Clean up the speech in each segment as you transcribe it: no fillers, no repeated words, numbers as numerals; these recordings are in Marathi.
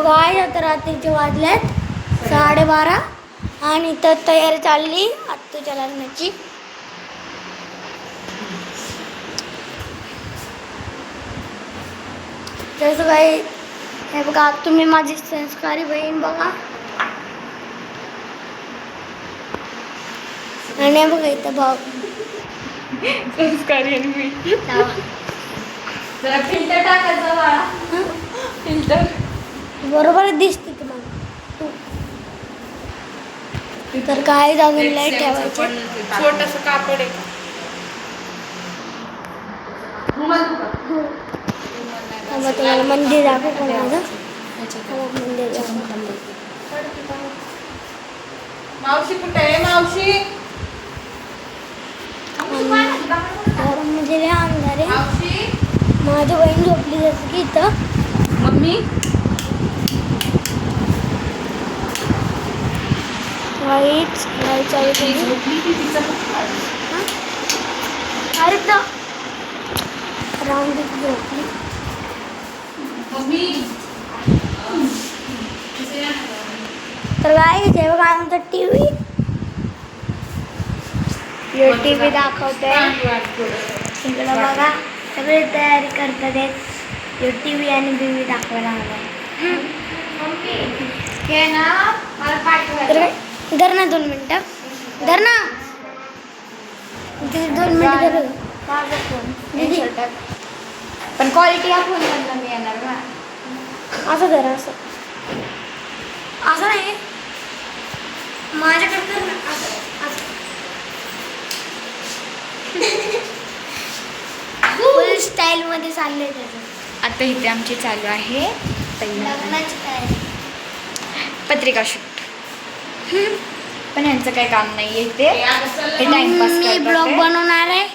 गाय आता रात्रीचे वाजल्यात 12:30 आणि तर तयारी चालली आत्तूच्या लग्नाची. तसं काही हे बघा, तुम्ही माझी संस्कारी बहीण बघा. आणि बघा इथं भाऊ संस्कारी आणि मी. जरा फिल्टर टाकायचं बाळा. फिल्टर बरोबर दिसते तुम्हाला. तर काय अजून लाईट ठेवायचे. छोटस कापड आहे. तुम्हाला मंदिर दाखवू का माझं. मंदिर दाखवू. मावशी कुठे आहे मावशी? म्हणजे लय अंधार आहे. मावशी माझी बहीण झोपली जसं की इथं. मम्मी लाईट चालू केली. झोपली की तिचं अरे तर राऊंड झोपली. मम्मी तर काय इथे बघा आमचा टीव्ही. टीव्ही दाखवते इकडं बघा. सगळे तयारी करतात. टीव्ही आणि बीव्ही दाखवायला हवा. हे ना मला पाठवायचं. धर ना 2 मिनिटं. धर ना 2 मिनिटं धर. माझा फोन दीदी. पण क्वालिटी या फोन मधला मी येणार ना. असं धर. असं असं नाही माझ्याकडे तर ना असं फुल स्टाईल मध्ये चाललंय त्याचं. आता इथे आमची चालू आहे लग्नाची तयारी. पत्रिका शूट. पण ह्यांचं काही काम नाही इथे. हे टाइमपास मी ब्लॉग करतात. बनवणार आहे.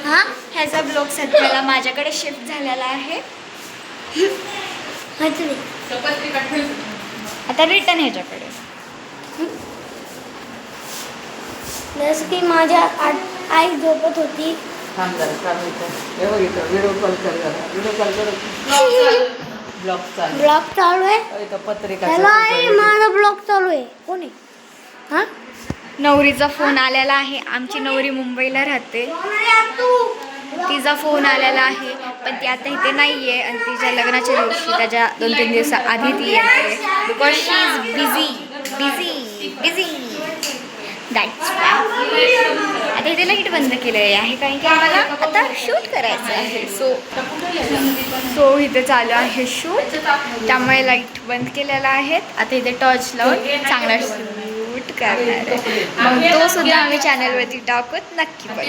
हा ह्याचा ब्लॉग सध्याला माझ्याकडे शिफ्ट झालेला आहे. आता रिटर्न ह्याच्याकडे. जसं की माझ्या आई झोपत होती. व्हिडिओ कॉल कर जरा. व्हिडिओ कॉल कर. ब्लॉग चालू. ब्लॉग चालू आहे. इथं पत्रिका हॅलो आई, माझा ब्लॉग चालू आहे. कोण आहे? हा नवरीचा फोन आलेला आहे. आमची नवरी मुंबईला राहते. तिचा फोन आलेला आहे पण ती आता इथे नाही आहे. आणि तिच्या लग्नाच्या दिवशी त्याच्या 2-3 दिवसा आधी ती येणार आहे. Because she is busy. That's why. आता इथे लाईट बंद केलेली आहे कारण की आम्हाला आता शूट करायचं आहे. सो इथे चालू आहे शूट. त्यामुळे लाईट बंद केलेला आहेत. आता इथे टॉर्च लावून चांगला शूट करणार आहे. मग तो सुद्धा आम्ही चॅनलवरती टाकूत. नक्की बघा.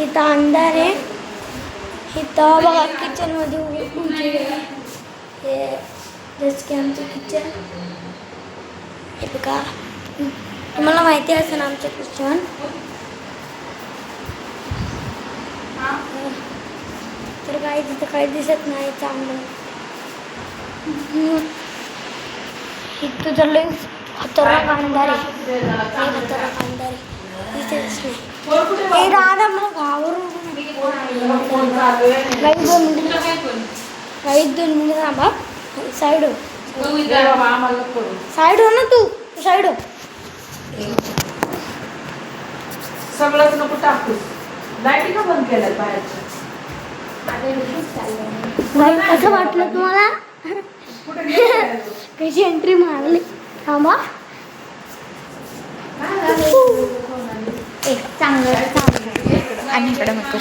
इथं अंधार आहे. इथं बघा किचन मध्ये उभी हे जसं की आमचं किचन. हे बघा तुम्हाला माहिती असेल आमचं किचन. तर काही तिथं काही दिसत नाही चांगलं. इथं तर लई खतरनाक अंधार आहे. खतरनाक अंधार आहे. दिसतच नाही. हे राधा मला घाबरून. काही 2 मिनिटं थांबा. साईड हो. साईड हो ना तू. साईड हो. सगळंच नको टाकूस. लाईटी का बंद केल्या बाहेरच्या? कसं वाटलं तुम्हाला? कशी एंट्री मारली. थांबा. आणि इकडे मग